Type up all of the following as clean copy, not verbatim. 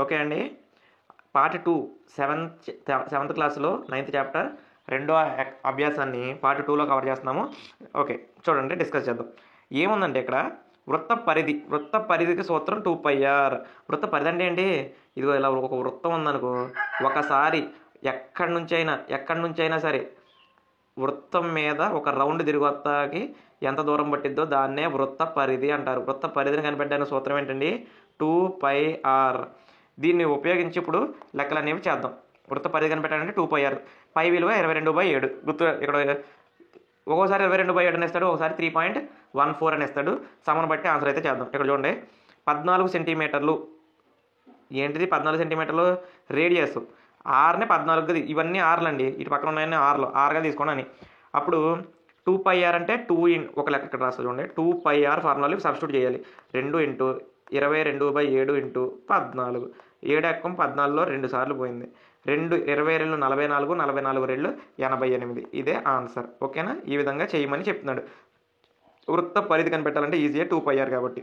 Okay అండి. Part 2 seventh క్లాస్లో 9th chapter రెండో అభ్యాసాన్ని పార్ట్ 2లో కవర్ చేస్తున్నాము. ఓకే, చూడండి, డిస్కస్ చేద్దాం. ఏముందంటే ఇక్కడ వృత్త పరిధికి సూత్రం 2πr. వృత్త పరిధి అంటే ఏంటి? ఇదిగో ఇలా ఒక వృత్తం ఉందనుకో, ఒకసారి ఎక్కడి నుంచైనా సరే వృత్తం మీద ఒక రౌండ్ తిరిగొత్తాకి ఎంత దూరం పట్టిద్దో దాన్నే వృత్త పరిధి అంటారు. వృత్త పరిధిని కనిపెట్టడానికి సూత్రం ఏంటండి? 2πr. దీన్ని ఉపయోగించి ఇప్పుడు లెక్కలు అనేవి చేద్దాం. వృత్త పరిధి కనిపెట్టాలంటే 2πr. పై విలువ 22/7. గుర్తు ఇక్కడ ఒక్కోసారి 22/7 అని ఇస్తాడు, ఒకసారి 3.14 అని ఇస్తాడు. సమను బట్టి ఆన్సర్ అయితే చేద్దాం. ఇక్కడ చూడండి, 14 సెంటీమీటర్లు. ఏంటిది 14 సెంటీమీటర్లు? రేడియస్. ఆర్ని 14, ఇవన్నీ ఆర్లు అండి, ఇటు పక్కన ఉన్నాయన్నీ ఆర్గా తీసుకోండి అని. అప్పుడు 2πr అంటే ఒక లెక్క ఇక్కడ రాస్తుంది చూడండి. 2πr ఫార్ములాలు సబ్స్టిట్యూట్ చేయాలి. 2 × 22/7 × 14. 7 ఎక్కం 14లో 2 సార్లు పోయింది. 22 44, 44 88. ఇదే ఆన్సర్. ఓకేనా? ఈ విధంగా చేయమని చెప్తున్నాడు. వృత్త పరిధి కనిపెట్టాలంటే ఈజీగా 2πr కాబట్టి.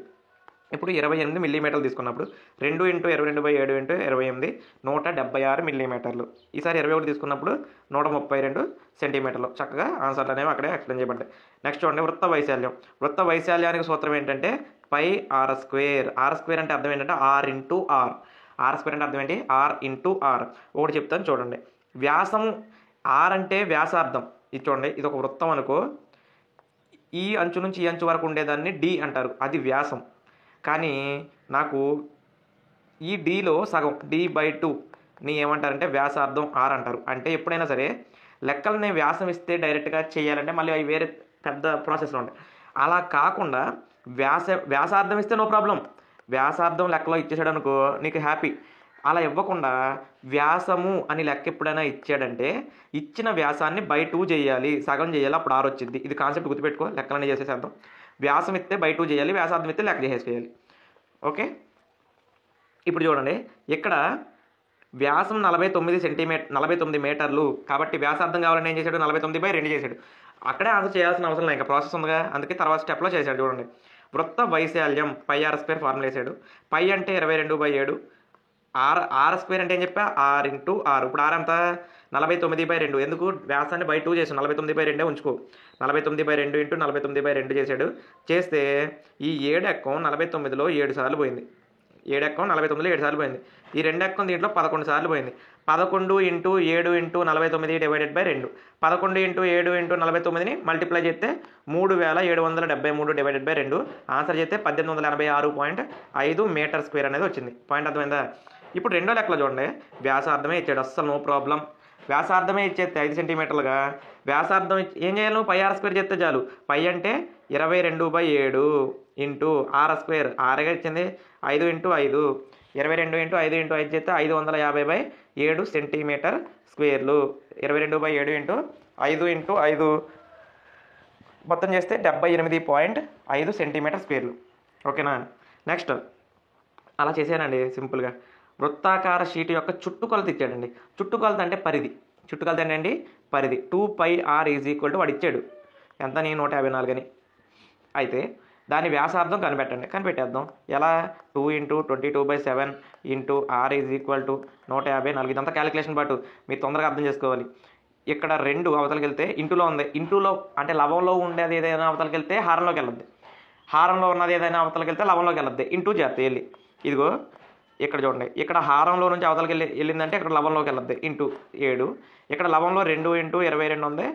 ఇప్పుడు 28 మిల్లీమీటర్లు తీసుకున్నప్పుడు 2 × 22/7 × 28 176 మిల్లీమీటర్లు. ఈసారి 21 తీసుకున్నప్పుడు 132 సెంటీమీటర్లు. చక్కగా ఆన్సర్లు అనేవి అక్కడే ఎక్స్ప్లెయిన్ చేయబడ్డాయి. నెక్స్ట్ చూడండి, వృత్త వైశాల్యానికి సూత్రం ఏంటంటే πr². r² అంటే అర్థం ఏంటంటే r × r. r² అంటే అర్థం ఏంటి? r × r. ఒకటి చెప్తాను చూడండి. వ్యాసము r అంటే వ్యాసార్థం. ఇది చూడండి, ఇది ఒక వృత్తం అనుకో, ఈ అంచు నుంచి ఈ అంచు వరకు ఉండేదాన్ని d అంటారు, అది వ్యాసం. కానీ నాకు ఈ డీలో సగం d/2 ని ఏమంటారంటే వ్యాసార్థం r అంటారు. అంటే ఎప్పుడైనా సరే లెక్కలని వ్యాసం ఇస్తే డైరెక్ట్గా చేయాలంటే మళ్ళీ అవి వేరే పెద్ద ప్రాసెస్లో ఉంటాయి. అలా కాకుండా వ్యాసార్థం ఇస్తే నో ప్రాబ్లం. వ్యాసార్థం లెక్కలో ఇచ్చేసాడు అనుకో, నీకు హ్యాపీ. అలా ఇవ్వకుండా వ్యాసము అని లెక్క ఎప్పుడైనా ఇచ్చాడంటే ఇచ్చిన వ్యాసాన్ని /2 చేయాలి, సగం చేయాలి, అప్పుడు r వచ్చింది. ఇది కాన్సెప్ట్ గుర్తుపెట్టుకో. లెక్కలన్నీ చేసేసేద్దాం. వ్యాసం ఇస్తే /2 చేయాలి, వ్యాసార్థం ఇస్తే లెక్క చేసేయాలి. ఓకే, ఇప్పుడు చూడండి, ఇక్కడ వ్యాసం 49 మీటర్లు కాబట్టి వ్యాసార్థం కావాలని ఏం చేశాడు? 49/2 చేశాడు. అక్కడే ఆన్సర్ చేయాల్సిన అవసరం లేదు, ఇంకా ప్రాసెస్ ఉందిగా, అందుకే తర్వాత స్టెప్లో చేశాడు. చూడండి, వృత్త వైశాల్యం πr² ఫార్ములా వేసాడు. π అంటే 22/7, r² అంటే ఏం చెప్పా? r × r. ఇప్పుడు r ఎంత? 49/2. ఎందుకు? వ్యాసాన్ని /2 చేసాడు, 49/2 ఉంచుకో. 49/2 × 49/2 చేశాడు. చేస్తే ఈ 7 ఎక్కం 49లో 7 సార్లు పోయింది. 7 ఎక్కం 49లో 7 సార్లు పోయింది. ఈ 2 ఎక్కం దీంట్లో 11 సార్లు పోయింది. 11 × 7 × 49 /2. 11 × 7 × 49ని మల్టిప్లై చేస్తే 3773 /2. ఆన్సర్ చేస్తే 1886.5 మీటర్² అనేది వచ్చింది. పాయింట్ అర్థమైందా? ఇప్పుడు రెండో లెక్కలో చూడండి, వ్యాసార్థమే ఇచ్చాడు, అస్సలు నో ప్రాబ్లం. వ్యాసార్థమే ఇచ్చేస్తే 5 సెంటీమీటర్లుగా వ్యాసార్థం ఏం చేయాలి? నువ్వు πr² చేస్తే చాలు. π అంటే 22/7 × r². ఆరుగా ఇచ్చింది, 5 × 5. 22 × 5 × 5 చేస్తే 550/7 సెంటీమీటర్ స్క్వేర్లు. 22/7 × 5 × 5 మొత్తం చేస్తే 78.5 సెంటీమీటర్ స్క్వేర్లు. ఓకేనా? నెక్స్ట్ అలా చేశానండి సింపుల్గా. వృత్తాకార షీట్ యొక్క చుట్టుకొలత ఇచ్చాడండి. చుట్టుకొలత అంటే పరిధి. చుట్టుకొలత ఏంటండి? పరిధి. 2πr = వాడు ఇచ్చాడు ఎంత? 154 అని. అయితే దాని వ్యాసార్థం కనిపెట్టేద్దాం. ఎలా? 2 × 22/7 × r = 154. ఇదంతా క్యాలిక్యులేషన్ పాటు మీరు తొందరగా అర్థం చేసుకోవాలి. ఇక్కడ 2 అవతలకి వెళ్తే ఇంటూలో ఉంది. ఇంటూలో అంటే లవంలో ఉండేది ఏదైనా అవతలకి వెళ్తే హారంలోకి వెళ్ళద్ది. హారంలో ఉన్నది ఏదైనా అవతలకి వెళ్తే లవంలోకి వెళ్ళద్ది. ఇంటూ చేస్తే వెళ్ళి, ఇదిగో ఇక్కడ చూడండి, ఇక్కడ హారంలో నుంచి అవతలకి వెళ్ళిందంటే ఇక్కడ లవంలోకి వెళ్ళద్ది. ఇంటూ 7. ఇక్కడ లవంలో 2 × 22 ఉంది.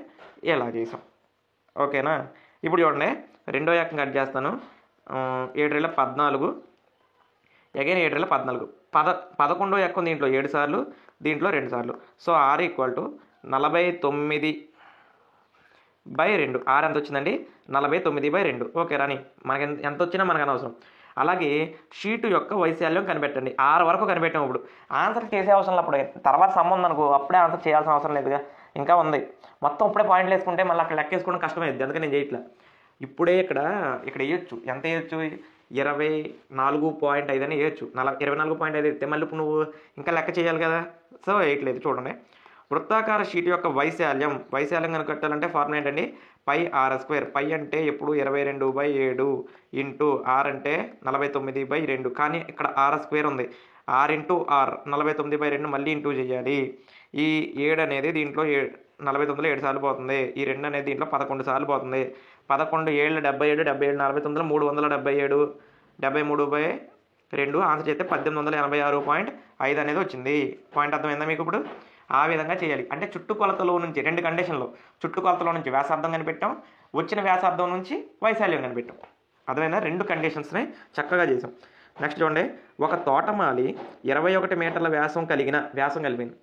ఇలా చేసాం. ఓకేనా? ఇప్పుడు చూడండి, రెండో ఎక్కం కట్ చేస్తాను. 7 × 14, అగైన్ 7 × 14. 11 ఎక్కం దీంట్లో 7 సార్లు, దీంట్లో 2 సార్లు. So r = 49/2. r ఎంత వచ్చిందండి? 49/2. ఓకే రాని, మనకి ఎంత వచ్చినా మనకు అనవసరం. అలాగే షీటు యొక్క వైశాల్యం కనిపెట్టండి. 6 వరకు కనిపెట్టాము. ఇప్పుడు ఆన్సర్ చేసే అవసరం లేదు. అప్పుడు తర్వాత సంబంధం అనుకో, అప్పుడే ఆన్సర్ చేయాల్సిన అవసరం లేదుగా, ఇంకా ఉంది. మొత్తం ఇప్పుడే పాయింట్లు వేసుకుంటే మళ్ళీ అక్కడ లెక్క వేసుకోవడం కష్టమైంది, అందుకని నేను చేయట్లా. ఇప్పుడే ఇక్కడ వేయచ్చు. ఎంత వేయచ్చు? 24.5 అని వేయచ్చు. 24.5 వేస్తే మళ్ళీ ఇప్పుడు నువ్వు ఇంకా లెక్క చేయాలి కదా, సో వేయట్లేదు. చూడండి, వృత్తాకార షీట్ యొక్క వైశాల్యం కనుక్కోవాలంటే ఫార్ములా ఏంటండి? పై ఆర్ స్క్వేర్. పై అంటే ఎప్పుడు 22/7 ఇంటూ ఆర్ అంటే 49/2. కానీ ఇక్కడ ఆర్ స్క్వేర్ ఉంది. ఆర్ ఇంటూ ఆర్ 49/2 మళ్ళీ ఇంటూ చేయాలి. ఈ 7 అనేది దీంట్లో 49లో 7 సార్లు పోతుంది. ఈ 2 అనేది దీంట్లో 11 సార్లు పోతుంది. 11 7 77, 77 49 377, 73/2 ఆన్సర్ చేస్తే 1886.5 అనేది వచ్చింది. పాయింట్ అర్థమైందా మీకు ఇప్పుడు? ఆ విధంగా చేయాలి. అంటే చుట్టుకొలతలో నుంచి 2 కండిషన్లు, చుట్టుకొలతలో నుంచి వ్యాసార్థం కనిపెట్టాం, వచ్చిన వ్యాసార్థం నుంచి వైశాల్యం కనిపెట్టాం. అర్థమైందా? 2 కండిషన్స్ని చక్కగా చేసాం. నెక్స్ట్ చూడండి, ఒక తోటమాలి 21 మీటర్ల వ్యాసం కలిపింది.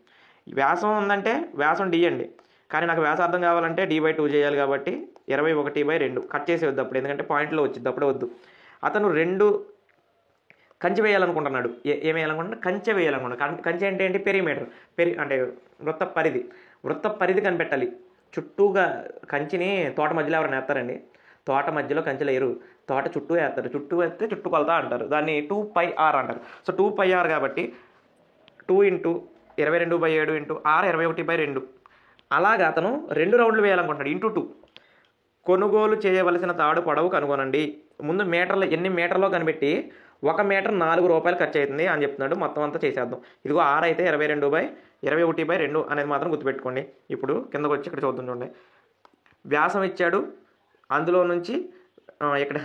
వ్యాసం ఉందంటే వ్యాసం డి అండి, కానీ నాకు వ్యాసార్థం కావాలంటే d/2 చేయాలి కాబట్టి 21/2 కట్ చేసి వద్దు అప్పుడు, ఎందుకంటే పాయింట్లో వచ్చింది అప్పుడే వద్దు. అతను 2 కంచె వేయాలనుకుంటున్నాడు. ఏం వేయాలనుకుంటున్నాడు? కంచె వేయాలనుకుంటున్నాడు. కంచె అంటే ఏంటి? పెరిమీటర్. అంటే వృత్త పరిధి కనిపెట్టాలి. చుట్టూగా కంచిని తోట మధ్యలో ఎవరైనా వేస్తారండి? తోట మధ్యలో కంచెలు వేయరు, తోట చుట్టూ వేస్తారు. చుట్టూ వేస్తే చుట్టుకొలత అంటారు, దాన్ని 2πr అంటారు. సో 2πr కాబట్టి 2 ఇంటూ 22/7 ఇంటూ ఆర్ 21/2. అలాగా అతను 2 రౌండ్లు వేయాలనుకుంటున్నాడు. ఇంటూ 2. కొనుగోలు చేయవలసిన తాడు పొడవు కనుగొనండి. ముందు మీటర్లు ఎన్ని మీటర్లో కనిపెట్టి 1 మీటర్ 4 రూపాయలు ఖర్చు అవుతుంది అని చెప్తున్నాడు. మొత్తం అంతా చేసేద్దాం. ఇదిగో ఆర్ అయితే 22/21/2 అనేది మాత్రం గుర్తుపెట్టుకోండి. ఇప్పుడు కిందకు వచ్చి ఇక్కడ చూద్దాం. చూడండి, వ్యాసం ఇచ్చాడు, అందులో నుంచి ఇక్కడ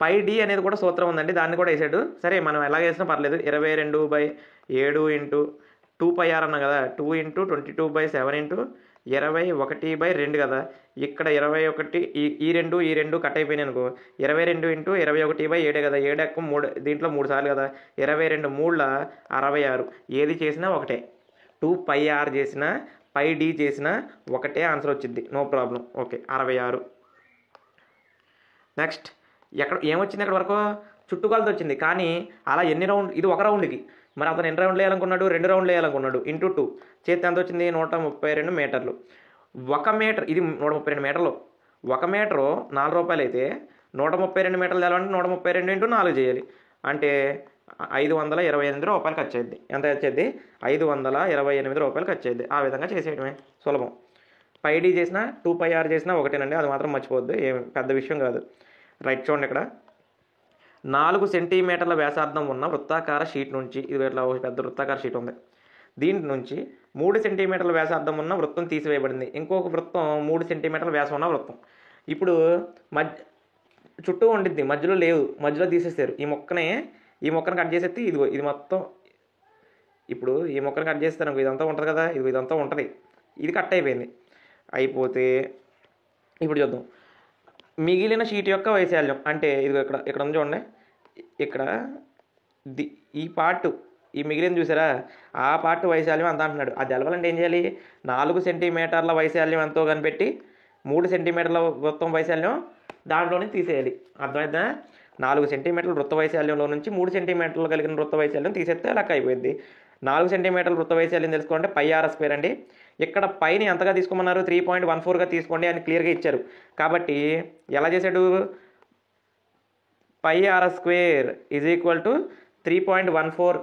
పై డి అనేది కూడా సూత్రం ఉందండి, దాన్ని కూడా వేసాడు. సరే మనం ఎలా వేసినా పర్లేదు. 22/7 ఇంటూ 2πr అన్నా కదా, 2 ఇంటూ 22/7 ఇంటూ 21/2 కదా. ఇక్కడ 21 ఈ రెండు కట్ అయిపోయినాయి అనుకో, 22 ఇంటూ 21/7 కదా. 7 ఎక్కువ 3, దీంట్లో 3 సార్లు కదా. 22 3 66. ఏది చేసినా ఒకటే, 2πr చేసినా పై డి చేసినా ఒకటే ఆన్సర్ వచ్చింది. No problem. ఓకే, 66. నెక్స్ట్ ఏమొచ్చింది ఇక్కడ వరకు? చుట్టుకొలత వచ్చింది. కానీ అలా ఎన్ని రౌండ్? ఇది 1 రౌండ్కి. మరి అతను ఎన్ని రౌండ్లు వేయాలనుకున్నాడు? 2 రౌండ్లు వేయాలనుకున్నాడు. ఇంటూ 2 చేస్తే ఎంత వచ్చింది? 132 మీటర్లు. 1 మీటర్, ఇది 132 మీటర్లు. 1 మీటరు 4 రూపాయలు అయితే 132 మీటర్లు తేవాలంటే 132 ఇంటూ 4 చేయాలి. అంటే 528 రూపాయలు ఖర్చు అయ్యింది. ఎంత ఖర్చు అయ్యింది? 528 రూపాయలు ఖర్చు అయ్యింది. ఆ విధంగా చేసేయడమే సులభం. పై డి చేసినా 2πr చేసినా ఒకటేనండి, అది మాత్రం మర్చిపోవద్దు, ఏం పెద్ద విషయం కాదు. రైట్, చూడండి ఇక్కడ 4 సెంటీమీటర్ల వ్యాసార్థం ఉన్న వృత్తాకార షీట్ నుంచి, ఇది ఇట్లా పెద్ద వృత్తాకార షీట్ ఉంది, దీని నుంచి 3 సెంటీమీటర్ల వ్యాసార్థం ఉన్న వృత్తం తీసివేయబడింది. ఇంకొక వృత్తం 3 సెంటీమీటర్ల వ్యాసం ఉన్న వృత్తం. ఇప్పుడు చుట్టూ ఉండిద్ది, మధ్యలో లేవు, మధ్యలో తీసేస్తారు. ఈ మొక్కను కట్ చేసేస్తే ఇదిగో ఇది మొత్తం. ఇప్పుడు ఈ మొక్కను కట్ చేస్తాను, ఇదంతా ఉంటుంది కదా, ఇదంతా ఉంటుంది. ఇది కట్ అయిపోతే ఇప్పుడు చూద్దాం మిగిలిన షీట్ యొక్క వైశాల్యం. అంటే ఇది ఇక్కడ ఉంది చూడండి, ఇక్కడ ఈ పార్ట్, ఈ మిగిలిన చూసారా, ఆ పార్ట్ వైశాల్యం అంత అంటున్నాడు. అది తెలవాలంటే ఏం చేయాలి? 4 సెంటీమీటర్ల వైశాల్యం ఎంతో కనిపెట్టి 3 సెంటీమీటర్ల వృత్తం వైశాల్యం దాంట్లోనే తీసేయాలి. అర్థమైందా? 4 సెంటీమీటర్ల వృత్త వైశాల్యంలో నుంచి 3 సెంటీమీటర్లు కలిగిన వృత్త వైశాల్యం తీసేస్తే లెక్క అయిపోయింది. 4 సెంటీమీటర్ల వృత్త వైశాల్యం తెలుసుకోవాలంటే πr² అండి. ఇక్కడ పైని ఎంతగా తీసుకోమన్నారు? 3.14గా తీసుకోండి అని క్లియర్గా ఇచ్చారు. కాబట్టి ఎలా చేశాడు? πr² = 3.14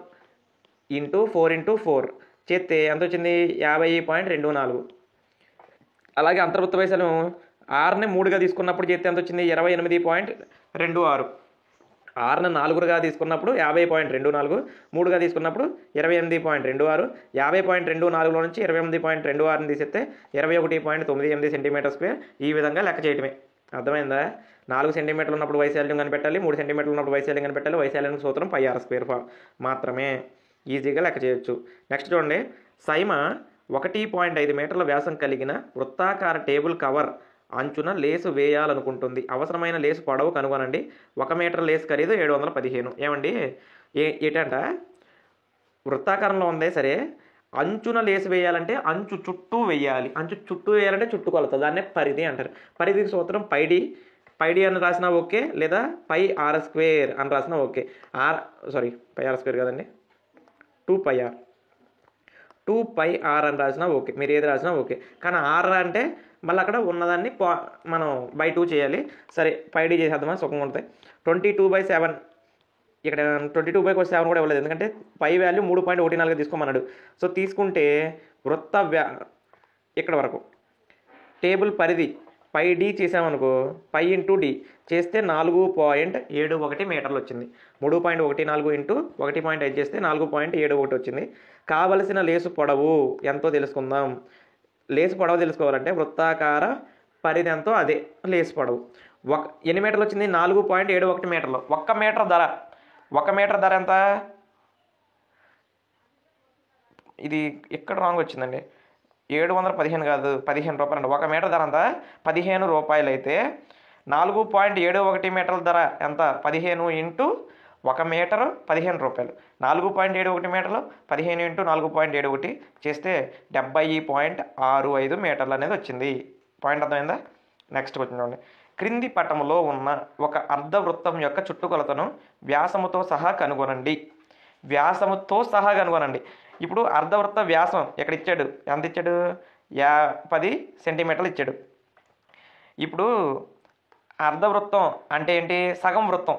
ఇంటూ 4 ఇంటూ 4 చేస్తే ఎంత వచ్చింది? 50.24. అలాగే అంతర్వృత్త వైశాల్యం ఆర్ని 3గా తీసుకున్నప్పుడు చేస్తే ఎంత వచ్చింది? 28.26. 6ని 4గా తీసుకున్నప్పుడు 50.24, 3గా తీసుకున్నప్పుడు 28.26. 50.24లో నుంచి 28.26ని తీసేస్తే 21.98 సెంటీమీటర్². ఈ విధంగా లెక్క చేయటమే. అర్థమైందా? 4 సెంటీమీటర్లు ఉన్నప్పుడు వైశాల్యం కనిపెట్టాలి, 3 సెంటీమీటర్లు ఉన్నప్పుడు వైశాల్యం కనిపెట్టాలి. వైశాల్యానికి సూత్రం πr² మాత్రమే. ఈజీగా లెక్క చేయొచ్చు. నెక్స్ట్ చూడండి, సైమ 1.5 మీటర్ల వ్యాసం కలిగిన వృత్తాకార టేబుల్ కవర్ అంచున లేసు వేయాలనుకుంటుంది. అవసరమైన లేసు పొడవు కనుగొనండి. 1 మీటర్ లేసు ఖరీదు 715. ఏమండి, ఏంటంట? వృత్తాకారంలో ఉందే సరే, అంచున లేసు వేయాలంటే అంచు చుట్టూ వేయాలి. అంచు చుట్టూ వేయాలంటే చుట్టుకొలత, దాన్నే పరిధి అంటారు. పరిధికి సూత్రం పైడి అని రాసినా ఓకే, లేదా πr² అని రాసినా ఓకే. πr² కదండి, 2πr అని రాసినా ఓకే, మీరు ఏది రాసినా ఓకే. కానీ ఆర్ అంటే మళ్ళీ అక్కడ ఉన్నదాన్ని మనం బై 2 చేయాలి. సరే, πd చేసేద్దామా, సుఖంగా ఉంటుంది. 22/7, ఇక్కడ 22/7 కూడా ఇవ్వలేదు, ఎందుకంటే పై వాల్యూ 3.14 తీసుకోమన్నాడు. సో తీసుకుంటే ఇక్కడ వరకు టేబుల్ పరిధి పై డి చేసామనుకో, పై ఇంటూ డి చేస్తే 4.71 మీటర్లు వచ్చింది. 3.14 ఇంటూ 1.5 చేస్తే 4.71 వచ్చింది. కావలసిన లేసు పొడవు ఎంతో తెలుసుకుందాం. లేసు పొడవు తెలుసుకోవాలంటే వృత్తాకార పరిధి ఎంతో అదే లేసు పొడవు. ఎన్ని మీటర్లు వచ్చింది? 4.71 మీటర్లు. 1 మీటర్ ధర, 1 మీటర్ ధర ఎంత? ఇది ఇక్కడ రాంగ్ వచ్చిందండి. 715 కాదు, 15 రూపాయలు అండి. 1 మీటర్ ధర అంతా 15 రూపాయలు అయితే 4.71 మీటర్ల ధర ఎంత? 15 ఇంటూ 1 మీటరు 15 రూపాయలు. 4.71 మీటర్లు 15 ఇంటూ 4.71 చేస్తే 70.65 మీటర్లు అనేది వచ్చింది. పాయింట్ అర్థమైందా? నెక్స్ట్ క్వశ్చన్ చూడండి. క్రింది పటములో ఉన్న ఒక అర్ధవృత్తం యొక్క చుట్టుకొలతను వ్యాసముతో సహా కనుగొనండి. వ్యాసముతో సహా కనుగొనండి. ఇప్పుడు అర్ధవృత్త వ్యాసం ఇక్కడ ఇచ్చాడు. ఎంత ఇచ్చాడు? 10 సెంటీమీటర్లు ఇచ్చాడు. ఇప్పుడు అర్ధవృత్తం అంటే ఏంటి? సగం వృత్తం.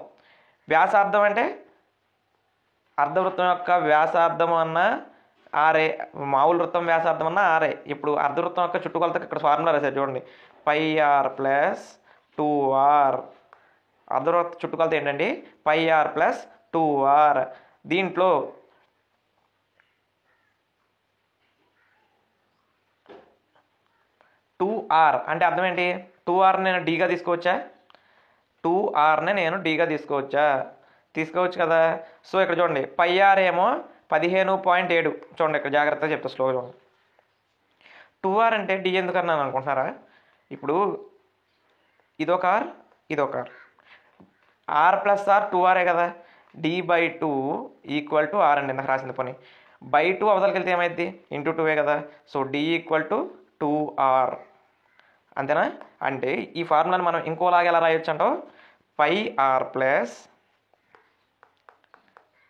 వ్యాసార్థం అంటే అర్ధవృత్తం యొక్క వ్యాసార్థం అన్న ఆరే, మామూలు వృత్తం వ్యాసార్థం అన్న ఆరే. ఇప్పుడు అర్ధవృత్తం యొక్క చుట్టుకొలతకి ఇక్కడ ఫార్ములా రాశారు చూడండి. πr + 2r. అర్ధవృత్త చుట్టుకొలత ఏంటండి? πr + 2r. దీంట్లో 2r అంటే అర్థం ఏంటి? 2r నేను డీగా తీసుకోవచ్చా? 2rని నేను డీగా తీసుకోవచ్చు కదా. సో ఇక్కడ చూడండి, πr ఏమో 15.7. చూడండి ఇక్కడ జాగ్రత్తగా చెప్తా, స్లో చూడండి. 2r అంటే డి ఎందుకన్నాను అనుకుంటున్నారా? ఇప్పుడు ఇదొక ఆర్, ఇదొక ఆర్. r + r 2r కదా. d/2 = r అండి. నాకు రాసింది పని. /2 అవతలకి వెళ్తే ఏమైంది? ఇంటూ 2 కదా. So d = 2r. అంతేనా? అంటే ఈ ఫార్ములాని మనం ఇంకోలాగా ఎలా రాయొచ్చు అంటావు? πr +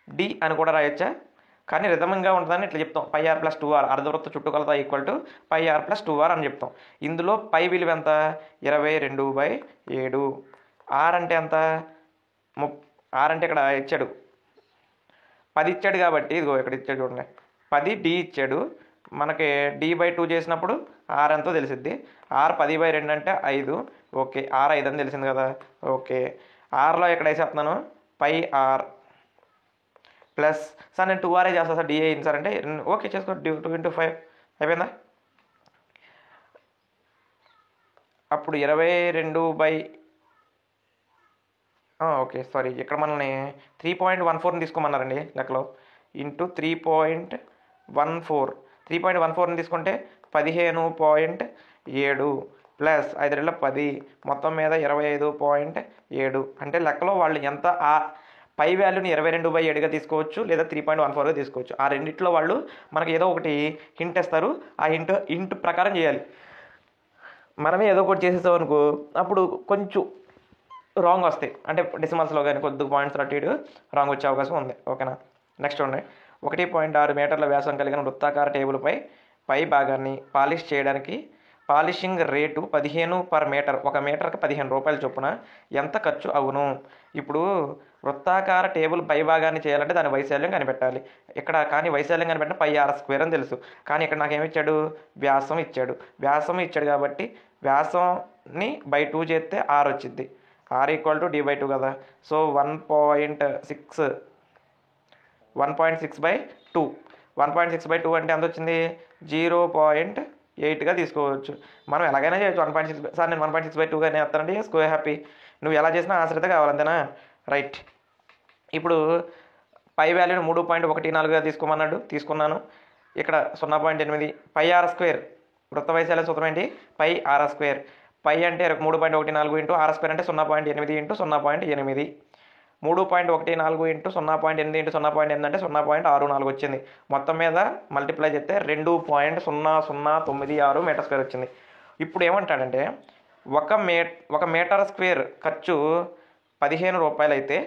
d అని కూడా రాయొచ్చా? కానీ రిధమంగా ఉంటుందని ఇట్లా చెప్తాం. πr + 2r అర్ధవృత్త చుట్టుకొలత = πr + 2r అని చెప్తాం. ఇందులో పై విలువ ఎంత? 22/7. r అంటే ఎంత? r అంటే ఇక్కడ ఇచ్చాడు 10 ఇచ్చాడు కాబట్టి, ఇదిగో ఇక్కడ ఇచ్చాడు చూడండి, 10 d ఇచ్చాడు. మనకి d/2 చేసినప్పుడు r ఎంతో తెలిసిద్ది. r 10/2 అంటే 5. ఓకే, r 5 అని తెలిసింది కదా. ఓకే, rలో ఎక్కడ వేసేస్తున్నాను? πr ప్లస్ సార్ నేను 2r చేస్తాను సార్, d అయింది సార్ అంటే ఓకే చేసుకో. 2 × 5 అయిపోయిందా? అప్పుడు 22 ఓకే సారీ, ఇక్కడ మనల్ని 3.14ని తీసుకోమన్నారండి లెక్కలో. ఇంటూ 3.14, 3.14ని తీసుకుంటే 15.7 ప్లస్ 5 × 10 మొత్తం మీద 25.7. అంటే లెక్కలో వాళ్ళు ఎంత ఆ పై వాల్యూని 22/7గా తీసుకోవచ్చు, లేదా 3.14గా తీసుకోవచ్చు. ఆ రెండిట్లో వాళ్ళు మనకి ఏదో ఒకటి హింట్ ఇస్తారు. ఆ హింట్ ప్రకారం చేయాలి. మనమే ఏదో ఒకటి చేసేసాం అనుకో, అప్పుడు కొంచెం రాంగ్ వస్తాయి. అంటే డెసిమల్స్లో కానీ కొద్దిగా పాయింట్స్ అటు ఇటు రాంగ్ వచ్చే అవకాశం ఉంది. ఓకేనా? నెక్స్ట్ చూడండి. 1.6 మీటర్ల వ్యాసం కలిగిన వృత్తాకార టేబుల్పై పై భాగాన్ని పాలిష్ చేయడానికి పాలిషింగ్ రేటు 15 per మీటర్. 1 మీటర్కి 15 రూపాయల చొప్పున ఎంత ఖర్చు అవును? ఇప్పుడు వృత్తాకార టేబుల్ పై భాగాన్ని చేయాలంటే దాని వైశాల్యం కనిపెట్టాలి. ఇక్కడ కానీ వైశాల్యం కనిపెట్టిన πr² అని తెలుసు. కానీ ఇక్కడ నాకు ఏమి ఇచ్చాడు? వ్యాసం ఇచ్చాడు. వ్యాసం ఇచ్చాడు కాబట్టి వ్యాసంని /2 చేస్తే r వచ్చింది. r = d/2 కదా. సో 1.6/2. 1.6/2 అంటే ఎంత వచ్చింది? 0.8గా తీసుకోవచ్చు. మనం ఎలాగైనా చేయొచ్చు. 1.6 సార్ నేను 1.6/2గానే వేస్తానండి, స్క్వేర్ హ్యాపీ. నువ్వు ఎలా చేసినా ఆశ్రిత కావాలంతేనా? రైట్. ఇప్పుడు పై వాల్యూని 3.14గా తీసుకోమన్నాడు, తీసుకున్నాను. ఇక్కడ 0.8 πr². వృత్త వైశాల్య సూత్రం ఏంటి? πr². పై అంటే 3.14 ఇంటూ r² అంటే 0.8 ఇంటూ 0.8. 3.14 ఇంటూ 0.8 ఇంటూ 0.8 అంటే 0.64 వచ్చింది. మొత్తం మీద మల్టిప్లై చేస్తే 2.0096 మీటర్² వచ్చింది. ఇప్పుడు ఏమంటాడంటే 1 మీటర్ స్క్వేర్ ఖర్చు 15 రూపాయలు అయితే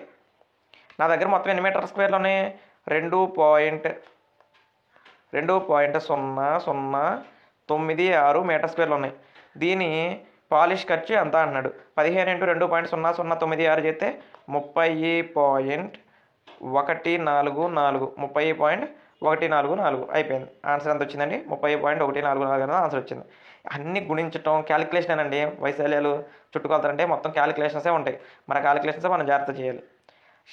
నా దగ్గర మొత్తం ఎన్ని మీటర్ స్క్వేర్లు ఉన్నాయి? 2.0096 మీటర్ స్క్వేర్లు ఉన్నాయి. దీని పాలిష్ ఖర్చు ఎంత అన్నాడు? 15 × 2.0096 చేస్తే 30.144, 30.144 అయిపోయింది. ఆన్సర్ ఎంత వచ్చిందండి? 30.144 అనేది ఆన్సర్ వచ్చింది. అన్నీ గుణించటం క్యాలిక్యులేషన్ అండి. వైశాల్యాలు చుట్టుకొలతలంటే మొత్తం క్యాలిక్యులేషన్సే ఉంటాయి. మన క్యాలిక్యులేషన్స్ మనం జాగ్రత్త చేయాలి.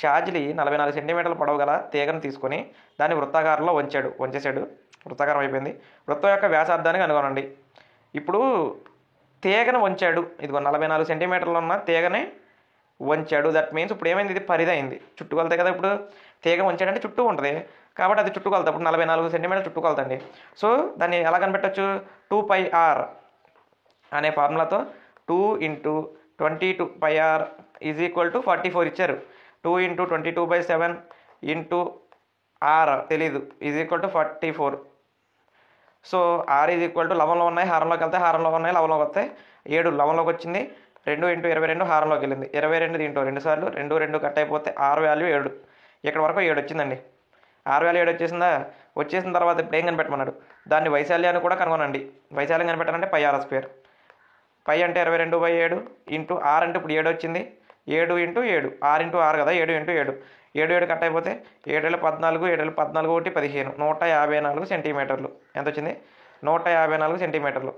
షాజిలి 44 సెంటీమీటర్ల పొడవు గల తీగను తీసుకొని దాన్ని వృత్తాకారంలో వంచేశాడు. వృత్తాకారం అయిపోయింది. వృత్తం యొక్క వ్యాసార్థాన్ని కనుగొనండి. ఇప్పుడు తీగను వంచాడు. ఇదిగో 44 సెంటీమీటర్లు ఉన్న తీగని వంచాడు. దట్ మీన్స్ ఇప్పుడు ఏమైంది? ఇది పరిధి చుట్టుకొలతే కదా. ఇప్పుడు తీగ వంచాడంటే చుట్టూ ఉంటుంది కాబట్టి అది చుట్టుకొలత. ఇప్పుడు 44 సెంటీమీటర్లు చుట్టుకొలతండి. సో దాన్ని ఎలా కనిపెట్టచ్చు? 2πr అనే ఫార్ములాతో 2 × 22πr = 44 ఇచ్చారు. 2 × 22/7 × r తెలీదు = 44. సో r లవంలో ఉన్నాయి, హారంలోకి వెళ్తే హారంలో ఉన్నాయి, లవంలోకి వస్తాయి. 7 లవంలోకి వచ్చింది. 2 × 22 హారంలోకి వెళ్ళింది. 22 దీంట్లో 2 సార్లు 2 2 కట్ అయిపోతే r వాల్యూ 7. ఇక్కడ వరకు 7 వచ్చిందండి. r వాల్యూ 7 వచ్చేసిందా? వచ్చేసిన తర్వాత ఇప్పుడు ఏం కనిపెట్టమన్నాడు? దాన్ని వైశాల్యాన్ని కూడా కనుగొనండి. వైశాల్యం కనిపెట్టాలంటే πr². π అంటే 22/7 ఇంటూ r అంటే ఇప్పుడు 7 వచ్చింది. 7 × 7 r × r కదా. 7 × 7 7 కట్ అయిపోతే 7 14 7 14 1 15 154 సెంటీమీటర్లు. ఎంత వచ్చింది? 154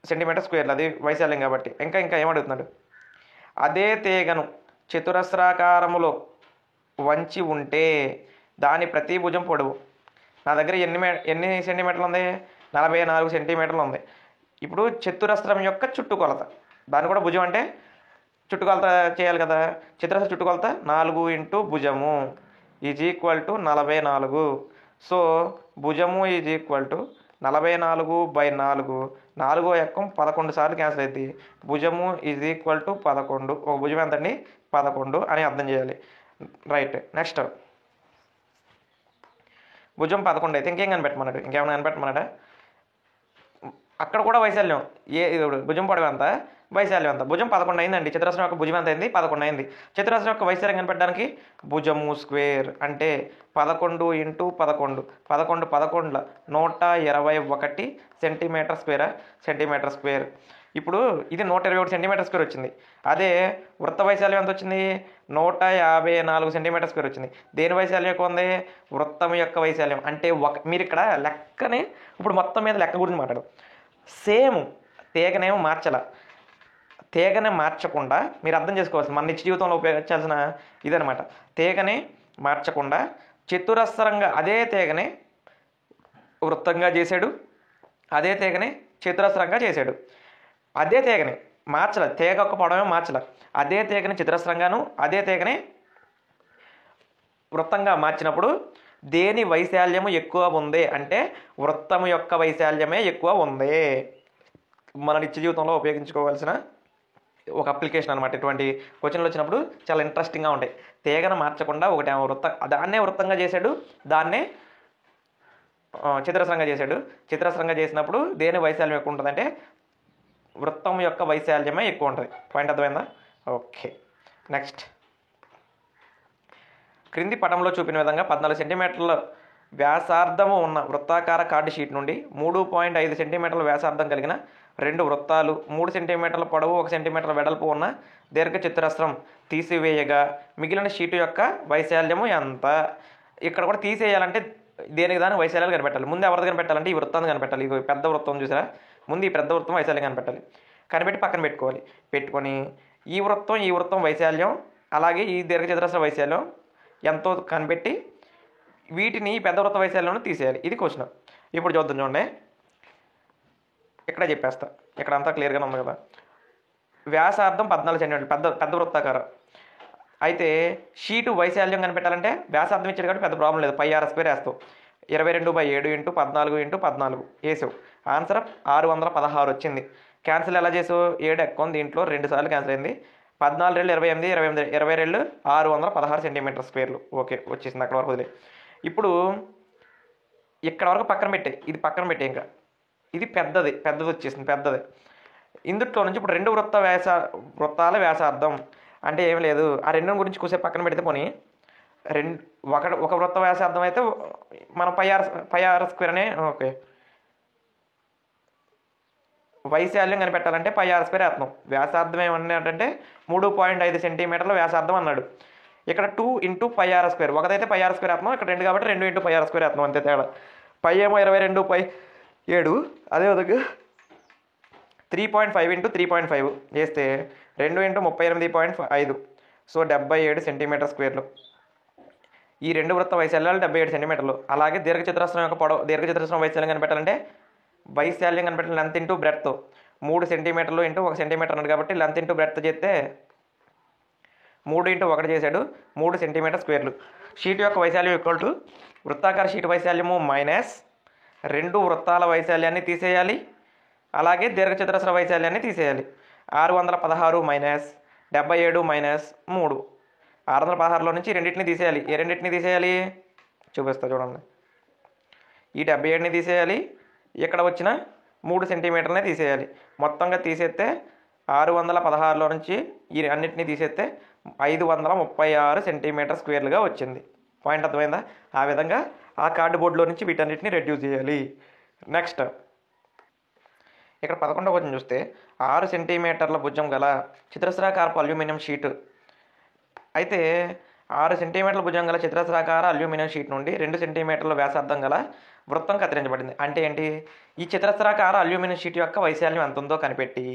సెంటీమీటర్ స్క్వేర్లు. అది వైశాల్యం కాబట్టి. ఇంకా ఏమడుగుతున్నాడు? అదే తీగను చతురస్రాకారములో వంచి ఉంటే దాని ప్రతి భుజం పొడవు. నా దగ్గర ఎన్ని సెంటీమీటర్లు ఉంది? 44 సెంటీమీటర్లు ఉంది. ఇప్పుడు చతురస్రం యొక్క చుట్టుకొలత, దాన్ని కూడా భుజం అంటే చుట్టుకొలత చేయాలి కదా. చతురస్ర చుట్టుకొలత 4 × భుజము = 44. సో భుజము = 44/4. 4 ఎక్కం 11 సార్లు క్యాన్సిల్ అవుతుంది. భుజము = 11. ఒక భుజం ఎంతండి? 11 అని అర్థం చేయాలి. రైట్. నెక్స్ట్ భుజం 11 అయితే ఇంకేం కనిపెట్టమన్నాడు? ఇంకేమైనా కనిపెట్టమన్నాడా? అక్కడ కూడా వైశాల్యం భుజం పొడవు ఎంత, వైశాల్యం ఎంత? భుజం 11 అయిందండి. చతురస్రం యొక్క భుజం ఎంత అయింది? 11 అయింది. చతురస్రం యొక్క వైశాల్యం కనిపెట్టడానికి భుజము స్క్వేర్ అంటే 11 × 11 11 11 121 సెంటీమీటర్ స్క్వేర్. ఇప్పుడు ఇది 121 సెంటీమీటర్ స్క్వేర్ వచ్చింది. అదే వృత్త వైశాల్యం ఎంత వచ్చింది? 154 సెంటీమీటర్ స్క్వేర్ వచ్చింది. దేని వైశాల్యం ఎక్కువ ఉంది? వృత్తం యొక్క వైశాల్యం. అంటే మీరు ఇక్కడ లెక్కనే ఇప్పుడు మొత్తం మీద లెక్క గురించి మాట్లాడు. సేమ్ తీగనేమో తీగనే మార్చకుండా మీరు అర్థం చేసుకోవాల్సింది మన నిత్య జీవితంలో ఉపయోగించాల్సిన ఇదనమాట. తీగనే మార్చకుండా చతురస్రంగా అదే తీగనే వృత్తంగా చేశాడు, అదే తీగనే చతురస్రంగా చేశాడు. అదే తీగని మార్చలే, తీగ యొక్క పొడవే మార్చలే. అదే తీగని చతురస్రంగాను అదే తీగని వృత్తంగా మార్చినప్పుడు దేని వైశాల్యము ఎక్కువ ఉంది అంటే వృత్తము యొక్క వైశాల్యమే ఎక్కువ ఉంది. మన నిత్య జీవితంలో ఉపయోగించుకోవాల్సిన ఒక అప్లికేషన్ అనమాట. ఇటువంటి క్వశ్చన్లు వచ్చినప్పుడు చాలా ఇంట్రెస్టింగ్గా ఉంటాయి. తీగను మార్చకుండా ఒకటి దాన్నే వృత్తంగా చేశాడు, దాన్నే చతురస్రంగా చేశాడు. చతురస్రంగా చేసినప్పుడు దేని వైశాల్యం ఎక్కువ ఉంటుందంటే వృత్తం యొక్క వైశాల్యమే ఎక్కువ ఉంటుంది. పాయింట్ అర్థమైందా? ఓకే. నెక్స్ట్ క్రింది పటంలో చూపిన విధంగా 14 సెంటీమీటర్ల వ్యాసార్థము ఉన్న వృత్తాకార కార్డు షీట్ నుండి 3.5 సెంటీమీటర్ల వ్యాసార్థం కలిగిన 2 వృత్తాలు, 3 సెంటీమీటర్ల పొడవు 1 సెంటీమీటర్ వెడల్పు ఉన్న దీర్ఘ చతురస్రం తీసివేయగా మిగిలిన షీటు యొక్క వైశాల్యము ఎంత? ఇక్కడ కూడా తీసేయాలంటే దేనికి దాని వైశాల్యాలు కనిపెట్టాలి. ముందు ఎవరిది కనిపెట్టాలంటే ఈ వృత్తాన్ని కనిపెట్టాలి. ఈ పెద్ద వృత్తం చూసారా? ముందు ఈ పెద్ద వృత్తం వైశాల్యం కనిపెట్టాలి. కనిపెట్టి పక్కన పెట్టుకొని ఈ వృత్తం వైశాల్యం అలాగే ఈ దీర్ఘ చతురస్ర వైశాల్యం ఎంతో కనిపెట్టి వీటిని పెద్ద వృత్త వైశాల్యంలో తీసేయాలి. ఇది క్వశ్చన్. ఇప్పుడు చూద్దాం. చూడండి, ఇక్కడ చెప్పేస్తా. ఇక్కడ అంతా క్లియర్గానే ఉంది కదా. వ్యాసార్థం 14 సెంటీమీటర్లు పెద్ద వృత్తాకారం. అయితే షీటు వైశాల్యం కనిపెట్టాలంటే వ్యాసార్థం ఇచ్చాడు కాబట్టి పెద్ద ప్రాబ్లం లేదు. πr² వేస్తావు. 22/7 × 14 × 14 వేసావు. ఆన్సర్ 616 వచ్చింది. క్యాన్సిల్ ఎలా చేసావు? 7 ఎక్కువ దీంట్లో 2 సార్లు క్యాన్సిల్ అయింది. 14 2 28 22 616 సెంటీమీటర్ స్క్వేర్లు. ఓకే, వచ్చేసింది. అక్కడ వరకు వదిలే. ఇప్పుడు ఇక్కడ వరకు పక్కన పెట్టే, ఇది పక్కన పెట్టే. ఇంకా ఇది పెద్దది వచ్చేసింది. పెద్దది ఇందుట్లో నుంచి ఇప్పుడు 2 వృత్తాల వ్యాసార్థం అంటే ఏం లేదు. ఆ 2 గురించి కూసేపు పక్కన పెడితే పోనీ ఒక వృత్త వ్యాసార్థం అయితే మనం πr² అనే ఓకే వైశాల్యం కనిపెట్టాలంటే πr² వేస్తున్నాం. వ్యాసార్థం ఏమన్నాడంటే 3.5 సెంటీమీటర్ల వ్యాసార్థం అన్నాడు. ఇక్కడ 2 ఇంటూ పై ఆర్ స్క్వేర్, ఒకదైతే పై ఆర్ స్క్వేర్ వేస్తున్నాం, ఇక్కడ 2 కాబట్టి 2 ఇంటూ పై ఆర్ స్క్వేర్ వేస్తున్నాం, అంతే తేడా. పై ఏమో 22 పై 7, అదేవిధంగా 3.5 ఇంటూ 3.5 చేస్తే 2 ఇంటూ 38.5, సో 77 సెంటీమీటర్ స్క్వేర్లు. ఈ రెండు వృత్త వైశాల్యాలు 77 సెంటీమీటర్లు. అలాగే దీర్ఘచతురస్రం యొక్క పొడవు, దీర్ఘచతురస్రం వైశాల్యం కనిపెట్టాలంటే వైశాల్యం కనిపెట్టాలి లెంత్ ఇంటూ బ్రెడ్త్, 3 సెంటీమీటర్లు ఇంటూ 1 సెంటీమీటర్ అన్నాడు కాబట్టి లెంత్ ఇంటూ బ్రెడ్త్ చేస్తే 3 ఇంటూ 1 చేశాడు, 3 సెంటీమీటర్ స్క్వేర్లు. షీట్ యొక్క వైశాల్యం ఈక్వల్ టు వృత్తాకార షీట్ వైశాల్యము మైనస్ 2 వృత్తాల వైశాల్యాన్ని తీసేయాలి, అలాగే దీర్ఘచతురస్ర వైశాల్యాన్ని తీసేయాలి. 616 మైనస్ 77 మైనస్ 3, 616లో నుంచి రెండింటిని తీసేయాలి. ఏ రెండింటిని తీసేయాలి చూపిస్తా చూడండి. ఈ 77ని తీసేయాలి, ఇక్కడ వచ్చిన 3 సెంటీమీటర్ని తీసేయాలి. మొత్తంగా తీసేస్తే 616లో నుంచి ఈ అన్నిటిని తీసేస్తే 536 సెంటీమీటర్ స్క్వేర్లుగా వచ్చింది. పాయింట్ అర్థమైందా? ఆ విధంగా ఆ కార్డు బోర్డులో నుంచి వీటన్నిటిని రెడ్యూస్ చేయాలి. నెక్స్ట్ ఇక్కడ 11వ క్వశ్చన్ చూస్తే 6 సెంటీమీటర్ల భుజం గల చతురస్రాకారపు అల్యూమినియం షీటు. అయితే 6 సెంటీమీటర్ల భుజం గల చతురస్రాకార అల్యూమినియం షీట్ నుండి 2 సెంటీమీటర్ల వ్యాసార్థం గల వృత్తం కత్తిరించబడింది. అంటే ఏంటి? ఈ చతురస్రాకార అల్యూమినియం షీట్ యొక్క వైశాల్యం ఎంత ఉందో కనిపెట్టి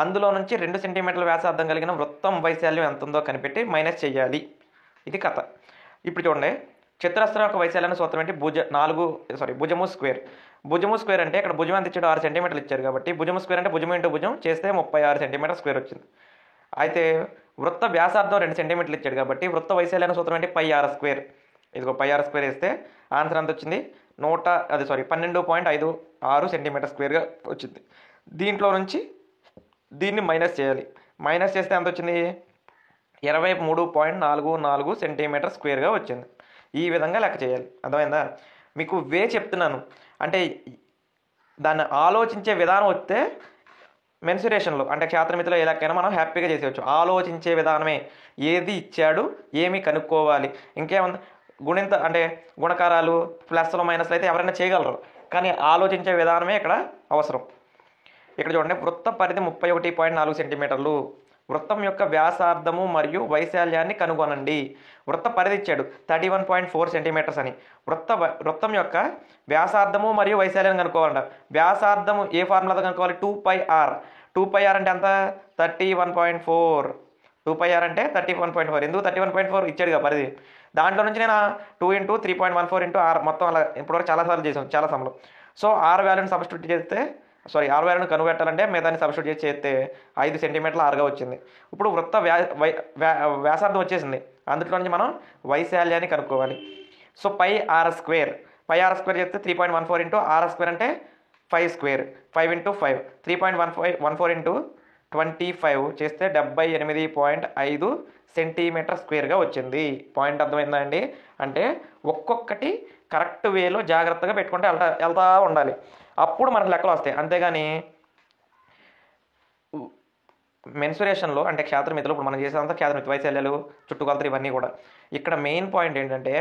అందులో నుంచి 2 సెంటీమీటర్ల వ్యాసార్థం కలిగిన వృత్తం వైశాల్యం ఎంత ఉందో కనిపెట్టి మైనస్ చేయాలి. ఇది కథ. ఇప్పుడు చూడండి, చతురస్రం యొక్క వైశాల్యాన్ని సూత్రం ఏంటి? భుజము స్క్వేర్. భుజము స్క్వేర్ అంటే ఇక్కడ భుజం ఎంత ఇచ్చాడు? 6 సెంటీమీటర్లు ఇచ్చారు కాబట్టి భుజము స్క్వేర్ అంటే భుజం ఇంటూ భుజం చేస్తే 36 సెంటీమీటర్ స్క్వేర్ వచ్చింది. అయితే వృత్త వ్యాసార్థం 2 సెంటీమీటర్లు ఇచ్చాడు కాబట్టి వృత్త వైశాల్యాన్ని సూత్రం ఏంటి? పై ఆర్ స్క్వేర్. ఇదిగో పై ఆర్ స్క్వేర్ వేస్తే ఆన్సర్ ఎంత వచ్చింది? 12.56 సెంటీమీటర్ స్క్వేర్గా వచ్చింది. దీంట్లో నుంచి దీన్ని మైనస్ చేయాలి. మైనస్ చేస్తే ఎంత వచ్చింది? 23.44 సెంటీమీటర్ స్క్వేర్గా వచ్చింది. ఈ విధంగా లెక్క చేయాలి. అర్థమైందా? మీకు చెప్తున్నాను అంటే దాన్ని ఆలోచించే విధానం వస్తే మెన్సురేషన్లో అంటే క్షేత్రమితిలో ఏ లెక్కైనా మనం హ్యాపీగా చేసేయచ్చు. ఆలోచించే విధానమే, ఏది ఇచ్చాడు ఏమి కనుక్కోవాలి. ఇంకేమన్నా గుణింత అంటే గుణకారాలు ప్లస్లు మైనస్లు అయితే ఎవరైనా చేయగలరు, కానీ ఆలోచించే విధానమే ఇక్కడ అవసరం. ఇక్కడ చూడండి, వృత్త పరిధి 31.4 సెంటీమీటర్లు. వృత్తం యొక్క వ్యాసార్థము మరియు వైశాల్యాన్ని కనుగొనండి. వృత్త పరిధి ఇచ్చాడు 31.4 సెంటీమీటర్స్ అని. వృత్తం యొక్క వ్యాసార్థము మరియు వైశాల్యాన్ని కనుక్కోవాలంట. వ్యాసార్థము ఏ ఫార్ములాతో కనుక్కోవాలి? 2πr. 2πr అంటే ఎంత? 31.4. 2πr అంటే 31.4. ఎందుకు 31.4 ఇచ్చాడు కదా పరిధి. దాంట్లో నుంచి నేను 2 ఇంటూ 3.14 ఇంటూ r మొత్తం అలా ఇప్పటివరకు చాలాసార్లు చేసాం చాలా సమయంలో. సో r వాల్యూని సబ్స్టిట్యూట్ చేస్తే r వాల్యూని కనుగొట్టాలంటే దాన్ని సబ్స్టిట్యూట్ చేస్తే 5 సెంటీమీటర్ల ఆరుగా వచ్చింది. ఇప్పుడు వృత్త వ్యాసార్థం వచ్చేసింది, అందులో నుంచి మనం వైశాల్యాన్ని కనుక్కోవాలి. సో పై ఆర్ స్క్వేర్ చేస్తే 3.14 ఇంటూ r స్క్వేర్ అంటే 5 స్క్వేర్, 5 ఇంటూ 5 3.14 ఇంటూ 25 చేస్తే 78.5 సెంటీమీటర్ స్క్వేర్గా వచ్చింది. పాయింట్ అర్థమైందా అండి? అంటే ఒక్కొక్కటి కరెక్ట్ వేలో జాగ్రత్తగా పెట్టుకుంటే వెళ్తా ఉండాలి, అప్పుడు మనకు లెక్కలు వస్తాయి. అంతేగాని మెన్సురేషన్లో అంటే క్షేత్రమితిలో ఇప్పుడు మనం చేసేదంతా క్షేత్రమితి వైశాల్యాలు చుట్టుకొలతలు ఇవన్నీ కూడా. ఇక్కడ మెయిన్ పాయింట్ ఏంటంటే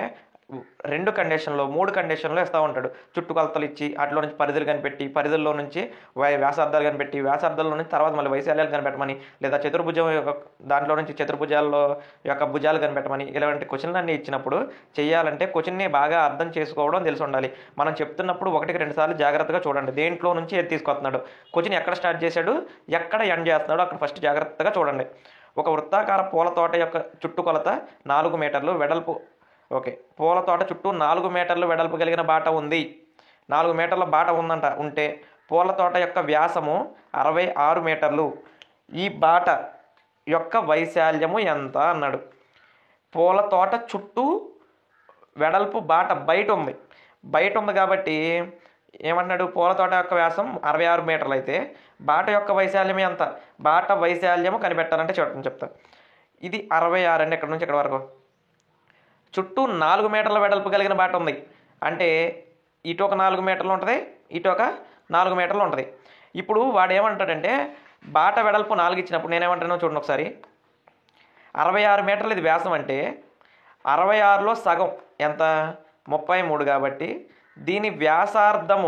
2 కండిషన్లో 3 కండిషన్లో ఇస్తూ ఉంటాడు. చుట్టుకొలతలు ఇచ్చి అట్లా నుంచి పరిధులు కనిపెట్టి పరిధుల్లో నుంచి వ్యాసార్థాలు కనిపెట్టి వ్యాసార్థాల నుంచి తర్వాత మళ్ళీ వైశాల్యాలు కనిపెట్టమని, లేదా చతుర్భుజం దాంట్లో నుంచి చతుర్భుజాల్లో యొక్క భుజాలు కనిపెట్టమని, ఇలాంటి క్వశ్చన్లు అన్నీ ఇచ్చినప్పుడు చేయాలంటే క్వశ్చన్ని బాగా అర్థం చేసుకోవడం తెలిసి ఉండాలి. మనం చెప్తున్నప్పుడు 1-2 సార్లు జాగ్రత్తగా చూడండి, దేంట్లో నుంచి ఏది తీసుకొస్తున్నాడు, క్వశ్చన్ ఎక్కడ స్టార్ట్ చేశాడు, ఎక్కడ ఎండ్ చేస్తున్నాడు, అక్కడ ఫస్ట్ జాగ్రత్తగా చూడండి. ఒక వృత్తాకార పూల తోట యొక్క చుట్టుకొలత 4 మీటర్లు వెడల్పు. ఓకే, పూల తోట చుట్టూ 4 మీటర్లు వెడల్పు కలిగిన బాట ఉంది. 4 మీటర్ల బాట ఉంటే పూల తోట యొక్క వ్యాసము 66 మీటర్లు. ఈ బాట యొక్క వైశాల్యము ఎంత అన్నాడు. పూల తోట చుట్టూ వెడల్పు బాట బయట ఉంది కాబట్టి ఏమన్నాడు? పూల తోట యొక్క వ్యాసం 66 మీటర్లు అయితే బాట యొక్క వైశాల్యం ఎంత? బాట వైశాల్యము కనిపెట్టాలంటే చూడండి చెప్తాను. ఇది 66 అండి, ఇక్కడ నుంచి ఇక్కడ వరకు. చుట్టూ 4 మీటర్ల వెడల్పు కలిగిన బాట ఉంది అంటే ఇటు ఒక 4 మీటర్లు ఉంటుంది, ఇటు ఒక 4 మీటర్లు ఉంటుంది. ఇప్పుడు వాడు ఏమంటాడంటే బాట వెడల్పు 4 ఇచ్చినప్పుడు నేనేమంటానో చూడండి ఒకసారి. 66 మీటర్లు ఇది వ్యాసం అంటే 66లో సగం ఎంత? 33 కాబట్టి దీని వ్యాసార్థం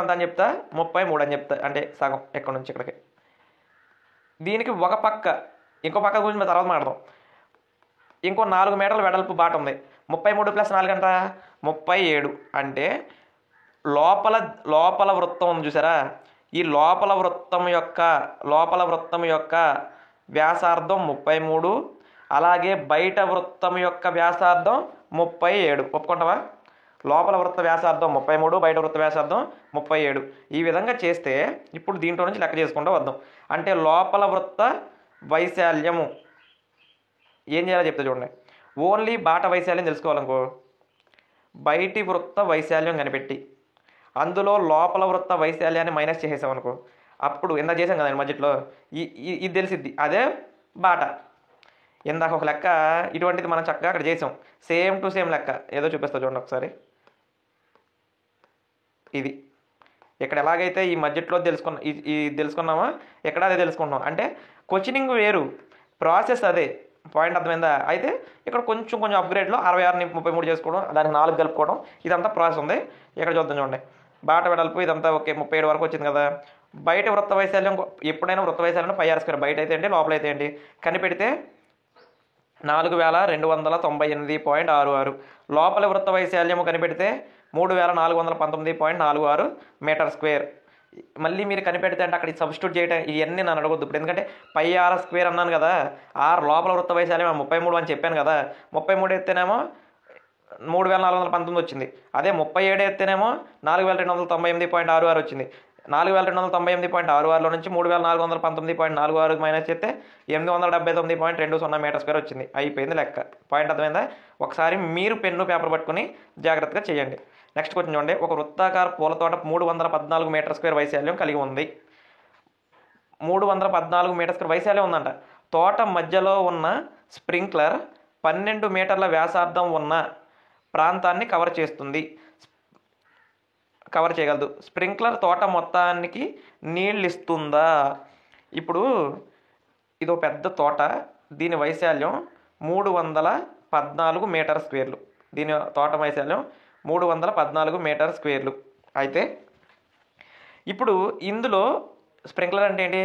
ఎంత అని చెప్తా? 33 అని చెప్తా, అంటే సగం ఇక్కడ నుంచి ఇక్కడికి. దీనికి ఒక పక్క ఇంకో పక్క గురించి మేము తర్వాత మాట్లాడదాం. ఇంకో 4 మీటర్ల వెడల్పు బాట ఉంది. 33 + 4 ఎంత? 37. అంటే లోపల లోపల వృత్తం ఉంది చూసారా, ఈ లోపల వృత్తం యొక్క వ్యాసార్థం 33, అలాగే బయట వృత్తం యొక్క వ్యాసార్థం 37. ఒప్పుకుంటావా? లోపల వృత్త వ్యాసార్థం 33, బయట వృత్త వ్యాసార్థం 37. ఈ విధంగా చేస్తే ఇప్పుడు దీంట్లో నుంచి లెక్క చేసుకుంటూ వద్దాం. అంటే లోపల వృత్త వైశాల్యము ఏం చేయాలో చెప్తే చూడండి. ఓన్లీ బాట వైశాల్యం తెలుసుకోవాలనుకో, బయటి వృత్త వైశాల్యం కనిపెట్టి అందులో లోపల వృత్త వైశాల్యాన్ని మైనస్ చేసేసామనుకో, అప్పుడు ఇందాక చేసాం కదండి మధ్యలో, ఇది తెలిసిద్ది, అదే బాట. ఇందాక ఒక లెక్క ఇటువంటిది మనం చక్కగా అక్కడ చేసాం. సేమ్ టు సేమ్ లెక్క ఏదో చూపిస్తా చూడండి ఒకసారి. ఇది ఇక్కడ ఎలాగైతే ఈ మధ్యలో తెలుసుకున్నామో ఇక్కడ అదే తెలుసుకుంటున్నాం. అంటే క్వశ్చనింగ్ వేరు, ప్రాసెస్ అదే. పాయింట్ అర్థమైందా? అయితే ఇక్కడ కొంచెం అప్గ్రేడ్లో 66ని 33 చేసుకోవడం, దానికి 4 కలుపుకోవడం, ఇదంతా ప్రాసెస్ ఉంది. ఇక్కడ చూద్దాం చూడండి. బాట వెడల్పు ఇదంతా ఓకే, 37 వరకు వచ్చింది కదా. బయట వృత్త వైశాల్యం ఎప్పుడైనా వృత్త వైశాల్యం πr², బయట అయితే ఏంటి లోపల అయితే ఏంటి కనిపెడితే 4298.66. లోపల వృత్త వైశాల్యము కనిపెడితే 3419.46 మీటర్². మళ్ళీ మీరు కనిపెడితే అంటే అక్కడ సబ్స్టిట్యూట్ చేయడం ఇవన్నీ నన్ను అడగొద్దు ఇప్పుడు, ఎందుకంటే πr² అన్నాను కదా. లోపల వృత్త వైశాల్యం 33 అని చెప్పాను కదా. 33 ఎత్తేనేమో 3419 వచ్చింది. అదే 37 ఎత్తేనేమో 4298.66 వచ్చింది. 4298.66లో నుంచి 3419.46 మైనస్ చేస్తే 879.20 మీటర్² వచ్చింది. అయిపోయింది లెక్క. పాయింట్ అర్థమైందా? ఒకసారి మీరు పెన్ను పేపర్ పట్టుకుని జాగ్రత్తగా చేయండి. నెక్స్ట్ క్వశ్చన్ చూడండి. ఒక వృత్తాకార పూల తోట 314 మీటర్² వైశాల్యం కలిగి ఉంది. 314 మీటర్² వైశాల్యం ఉందంట. తోట మధ్యలో ఉన్న స్ప్రింక్లర్ 12 మీటర్ల వ్యాసార్థం ఉన్న ప్రాంతాన్ని కవర్ చేయగలదు. స్ప్రింక్లర్ తోట మొత్తానికి నీళ్ళు ఇస్తుందా? ఇప్పుడు ఇదో పెద్ద తోట, దీని వైశాల్యం 314 మీటర్². దీని తోట వైశాల్యం 314 మీటర్². అయితే ఇప్పుడు ఇందులో స్ప్రింక్లర్ అంటే ఏంటి?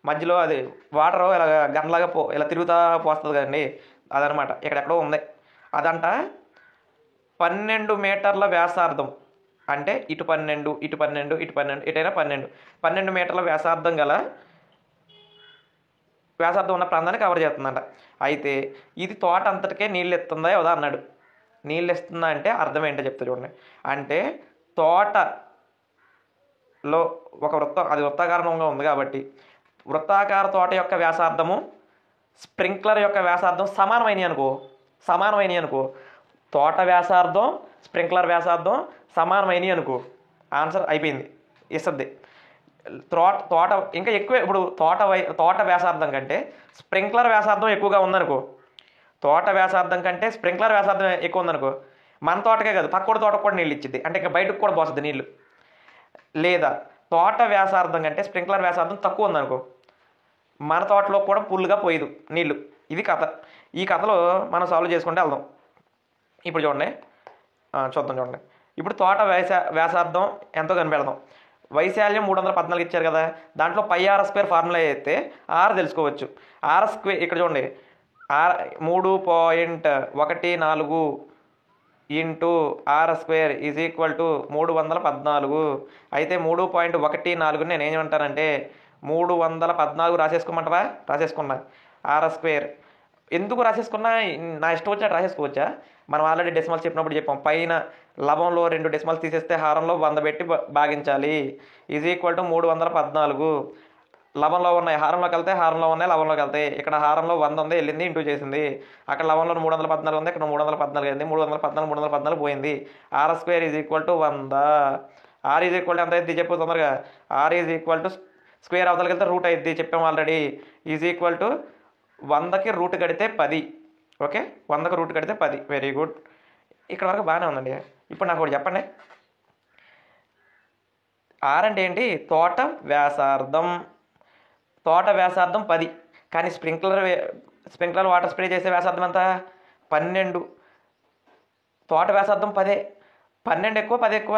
మధ్యలో అది వాటర్ ఇలా గన్లాగా ఇలా తిరుగుతా పోస్తుంది కదండి, అదనమాట. ఇక్కడెక్కడో ఉంది అదంట. 12 మీటర్ల వ్యాసార్థం అంటే ఇటు 12 ఇటు 12 ఇటు 12 ఇటైనా 12 మీటర్ల వ్యాసార్థం ఉన్న ప్రాంతాన్ని కవర్ చేస్తుందంట. అయితే ఇది తోట అంతటికే నీళ్ళు ఇస్తుందా ఎవదా అన్నాడు. నీళ్ళు ఇస్తుందా అంటే అర్థం ఏంటో చెప్తా చూడండి. అంటే తోటలో ఒక అది వృత్తాకారంగా ఉంది కాబట్టి వృత్తాకార తోట యొక్క వ్యాసార్థము స్ప్రింక్లర్ యొక్క వ్యాసార్థం సమానమైనవి అనుకో, తోట వ్యాసార్థం స్ప్రింక్లర్ వ్యాసార్థం సమానమైనవి అనుకో, ఆన్సర్ అయిపోయింది, ఇస్తుంది. తోట ఇంకా ఎక్కువ. ఇప్పుడు తోట వ్యాసార్థం కంటే స్ప్రింక్లర్ వ్యాసార్థం ఎక్కువగా ఉందనుకో, తోట వ్యాసార్థం కంటే స్ప్రింక్లర్ వ్యాసార్థం ఎక్కువ ఉందనుకో, మన తోటకే కాదు పక్కన తోటకు కూడా నీళ్ళు ఇచ్చింది, అంటే ఇంకా బయటకు కూడా పోస్తుంది నీళ్ళు. లేదా తోట వ్యాసార్థం కంటే స్ప్రింక్లర్ వ్యాసార్థం తక్కువ ఉందనుకో, మన తోటలో కూడా ఫుల్గా పోయేదు నీళ్ళు. ఇది కథ. ఈ కథలో మనం సాల్వ్ చేసుకుంటే వెళ్దాం. ఇప్పుడు చూడండి, చూడండి. ఇప్పుడు తోట వ్యాసార్థం ఎంతో కనిపెడదాం. వైశాల్యం 314 ఇచ్చారు కదా, దాంట్లో πr² ఫార్ములా అయితే r తెలుసుకోవచ్చు. r² ఇక్కడ చూడండి, r3.14 into r² is equal to 314. అయితే 3.14 నేను ఏమంటానంటే 314 రాసేసుకోమంటావా? రాసేసుకున్నా. r² ఎందుకు రాసేసుకున్నా, నా ఇష్టం వచ్చినట్టు రాసేసుకోవచ్చా? మనం ఆల్రెడీ డెసిమల్స్ చెప్పినప్పుడు చెప్పాం, పైన లవంలో 2 డెసిమల్స్ తీసేస్తే హారంలో 100 పెట్టి భాగించాలి. Is equal to 314. లవంలో ఉన్నాయి, హారంలోకి వెళ్తే హారంలో ఉన్నాయి, లవంలోకి వెళ్తాయి. ఇక్కడ హారంలో 100 ఉంది, వెళ్ళింది, ఇంటూ చేసింది. అక్కడ లవంలో 314 ఉంది, ఇక్కడ 314 అయింది. 314 పోయింది. r² is equal to 100. r is equal to ఎంత అయింది చెప్పు తొందరగా. r is equal to square అవతలకి వెళ్తే రూట్ అయింది, చెప్పాము ఆల్రెడీ. ఈజ్ ఈక్వల్ టు 100కి రూట్ కడితే 10. ఓకే, 100కి రూట్ కడితే 10. Very good. ఇక్కడ వరకు బాగానే ఉందండి. ఇప్పుడు నాకు ఒకటి చెప్పండి, r అంటే ఏంటి? తోట వ్యాసార్థం 10. కానీ స్ప్రింక్లర్ వాటర్ స్ప్రే చేసే వ్యాసార్థం ఎంత? 12. తోట వ్యాసార్థం 10. 12 ఎక్కువ 10 ఎక్కువ?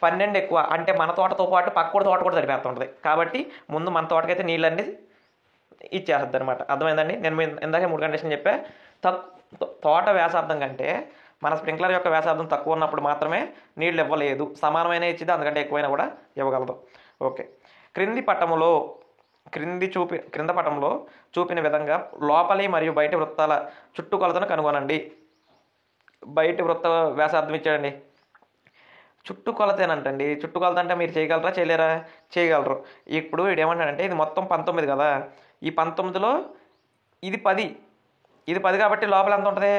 12 ఎక్కువ. అంటే మన తోటతో పాటు పక్క తోట కూడా సరిపోతుంటుంది. కాబట్టి ముందు మన తోటకైతే నీళ్ళన్నీ ఇచ్చేస్తుంది అనమాట. అర్థమైందండి? నేను ఇందాకే 3 కండిషన్ చెప్పా, తోట వ్యాసార్థం కంటే మన స్ప్రింక్లర్ యొక్క వ్యాసార్థం తక్కువ ఉన్నప్పుడు మాత్రమే నీళ్ళు ఇవ్వలేదు. సమానమైన ఇచ్చింది, అందుకంటే ఎక్కువైనా కూడా ఇవ్వగలదు. ఓకే, క్రింద పటంలో చూపిన విధంగా లోపలి మరియు బయటి వృత్తాల చుట్టుకొలతను కనుగొనండి. బయటి వృత్త వ్యాసార్థం ఇచ్చాడండి, చుట్టుకొలతేనంటండి. చుట్టుకొలత అంటే మీరు చేయగలరా, చేయలేరా? చేయగలరు. ఇప్పుడు వీడు ఏమంటాడంటే ఇది మొత్తం 19 కదా, ఈ 19లో ఇది 10, ఇది 10 కాబట్టి లోపల ఎంత ఉంటుంది?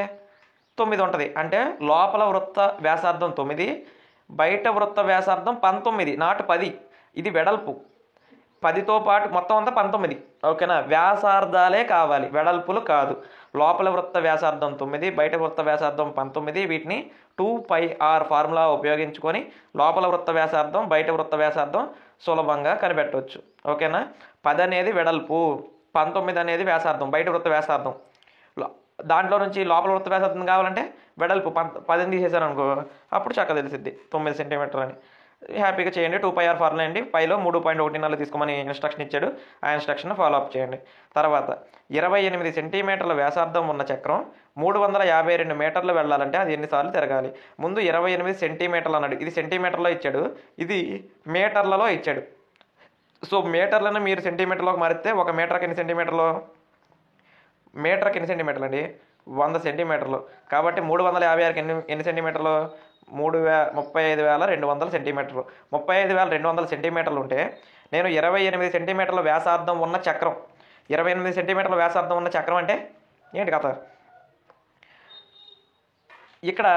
9 ఉంటుంది. అంటే లోపల వృత్త వ్యాసార్థం 9, బయట వృత్త వ్యాసార్థం 19, నాటు 10. ఇది వెడల్పు 10తో పాటు మొత్తం అంతా 19. ఓకేనా? వ్యాసార్థాలే కావాలి, వెడల్పులు కాదు. లోపల వృత్త వ్యాసార్థం 9, బయట వృత్త వ్యాసార్థం 19. వీటిని 2πr ఫార్ములా ఉపయోగించుకొని లోపల వృత్త వ్యాసార్థం, బయట వృత్త వ్యాసార్థం సులభంగా కనిపెట్టవచ్చు. ఓకేనా? 10 అనేది వెడల్పు, 19 అనేది వ్యాసార్థం, బయట వృత్త వ్యాసార్థం. దాంట్లో నుంచి లోపల వృత్త వ్యాసార్థం కావాలంటే వెడల్పు 10 తీసేశారు అనుకో, అప్పుడు చక్కగా తెలిసిద్ది 9 సెంటీమీటర్ అని. హ్యాపీగా చేయండి. 2πr ఫార్ములా అండి. పైలో 3.14 తీసుకోమని ఇన్స్ట్రక్షన్ ఇచ్చాడు, ఆ ఇన్స్ట్రక్షన్ ఫాలో అప్ చేయండి. తర్వాత 28 సెంటీమీటర్ల వ్యాసార్థం ఉన్న చక్రం 352 మీటర్లు వెళ్ళాలంటే అది ఎన్నిసార్లు తిరగాలి? ముందు 28 సెంటీమీటర్లు అన్నాడు, ఇది సెంటీమీటర్లో ఇచ్చాడు, ఇది మీటర్లలో ఇచ్చాడు. సో మీటర్లను మీరు సెంటీమీటర్లోకి మారిస్తే ఒక మీటర్కి ఎన్ని సెంటీమీటర్లు? మీటర్కి ఎన్ని సెంటీమీటర్లు అండి? 100 సెంటీమీటర్లు. కాబట్టి 356కి ఎన్ని సెంటీమీటర్లు? 35,200 సెంటీమీటర్లు. 35,200 సెంటీమీటర్లు ఉంటే నేను 28 సెంటీమీటర్ల వ్యాసార్థం ఉన్న చక్రం, 28 సెంటీమీటర్ల వ్యాసార్థం ఉన్న చక్రం అంటే ఏంటి కథ? ఇక్కడ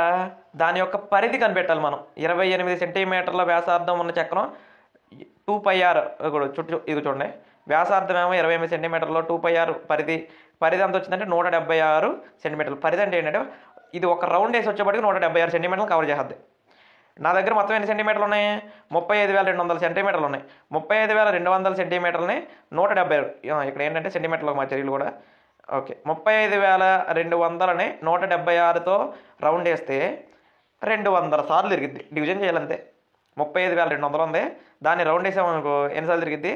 దాని యొక్క పరిధి కనిపెట్టాలి మనం. 28 సెంటీమీటర్ల వ్యాసార్థం ఉన్న చక్రం 2πr ఇది చూడండి, వ్యాసార్థం ఏమో 28 సెంటీమీటర్లో 2πr పరిధి ఎంత వచ్చిందంటే 176 సెంటీమీటర్లు. పరిధి అంటే ఏంటంటే ఇది ఒక రౌండ్ వేసి వచ్చేప్పటికి 176 సెంటీమీటర్లు కవర్ చేస్తుంది. నా దగ్గర మొత్తం ఎన్ని సెంటీమీటర్లు ఉన్నాయి? 35,200 సెంటీమీటర్లు ఉన్నాయి. 35,200 సెంటీమీటర్లని 176, ఇక్కడ ఏంటంటే సెంటీమీటర్లకు మా చర్యలు కూడా. ఓకే, 35,200ని 176తో రౌండ్ వేస్తే 200 సార్లు తిరిగిద్ది. డివిజన్ చేయాలంతే. 35,200 ఉంది, దాన్ని రౌండ్ వేసామనుకో ఎన్నిసార్లు తిరిగిద్ది?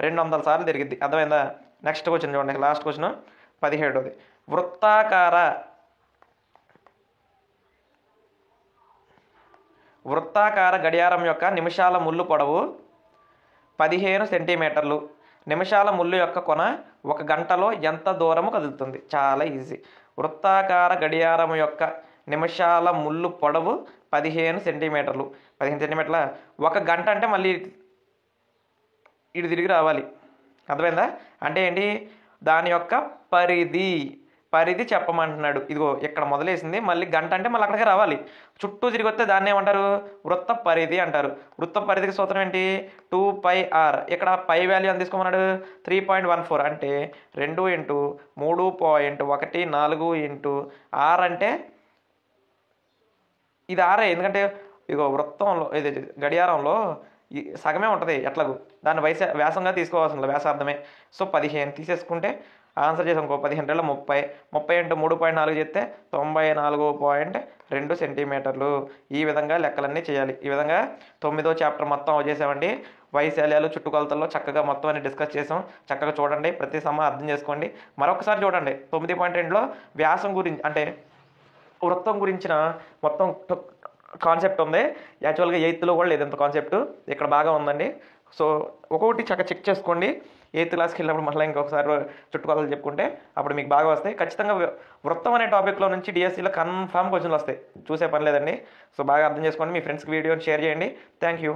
200 సార్లు తిరిగిద్ది. అర్థమైందా? నెక్స్ట్ క్వశ్చన్ చూడండి, లాస్ట్ క్వశ్చన్ 17ది. వృత్తాకార గడియారం యొక్క నిమిషాల ముళ్ళు పొడవు 15 సెంటీమీటర్లు. నిమిషాల ముళ్ళు యొక్క కొన 1 గంటలో ఎంత దూరము కదులుతుంది? చాలా ఈజీ. వృత్తాకార గడియారం యొక్క నిమిషాల ముళ్ళు పొడవు 15 సెంటీమీటర్లు. 15 సెంటీమీటర్ల 1 గంట అంటే మళ్ళీ ఇటు తిరిగి రావాలి. అర్థమైందా? అంటే ఏంటి? దాని యొక్క పరిధి చెప్పమంటున్నాడు. ఇదిగో ఇక్కడ మొదలేసింది, మళ్ళీ గంట అంటే మళ్ళీ అక్కడికి రావాలి, చుట్టూ తిరిగి వస్తే దాన్ని ఏమంటారు? వృత్త పరిధి అంటారు. వృత్త పరిధికి సూత్రం ఏంటి? 2πr. ఇక్కడ పై వాల్యూ ఎంత తీసుకోమన్నాడు? 3.14. అంటే 2 × 3.14 r అంటే ఇది ఆరే. ఎందుకంటే ఇదిగో వృత్తంలో ఇది గడియారంలో సగమే ఉంటుంది ఎట్లాగూ, దాన్ని వ్యాసంగా తీసుకోవాల్సింది, వ్యాసార్థమే. సో 15 తీసేసుకుంటే ఆన్సర్ చేసాం ఇంకో 15 × 30, 30 × 3.4 చేస్తే 94.2 సెంటీమీటర్లు. ఈ విధంగా లెక్కలన్నీ చేయాలి. ఈ విధంగా 9వ చాప్టర్ మొత్తం చేసామండి. వైశాల్యాలు, చుట్టుకొలతల్లో చక్కగా మొత్తం అన్ని డిస్కస్ చేసాం. చక్కగా చూడండి, ప్రతి సమ అర్థం చేసుకోండి. మరొకసారి చూడండి, 9.2లో వ్యాసం గురించి అంటే వృత్తం గురించిన మొత్తం కాన్సెప్ట్ ఉంది. యాక్చువల్గా 8థ్లో కూడా లేదు ఇంత కాన్సెప్ట్, ఇక్కడ బాగా ఉందండి. సో ఒక్కొక్కటి చక్కగా చెక్ చేసుకోండి. 8th క్లాస్కి వెళ్ళినప్పుడు మళ్ళీ ఇంకొకసారి చుట్టుకొలతలు చెప్పుకుంటే అప్పుడు మీకు బాగా వస్తాయి. ఖచ్చితంగా వృత్తం అనే టాపిక్లో నుంచి డిఎస్సిలో కన్ఫామ్ క్వశ్చన్లు వస్తాయి, చూసే పని లేదండి. సో బాగా అర్థం చేసుకోండి. మీ ఫ్రెండ్స్కి వీడియోని షేర్ చేయండి. Thank you.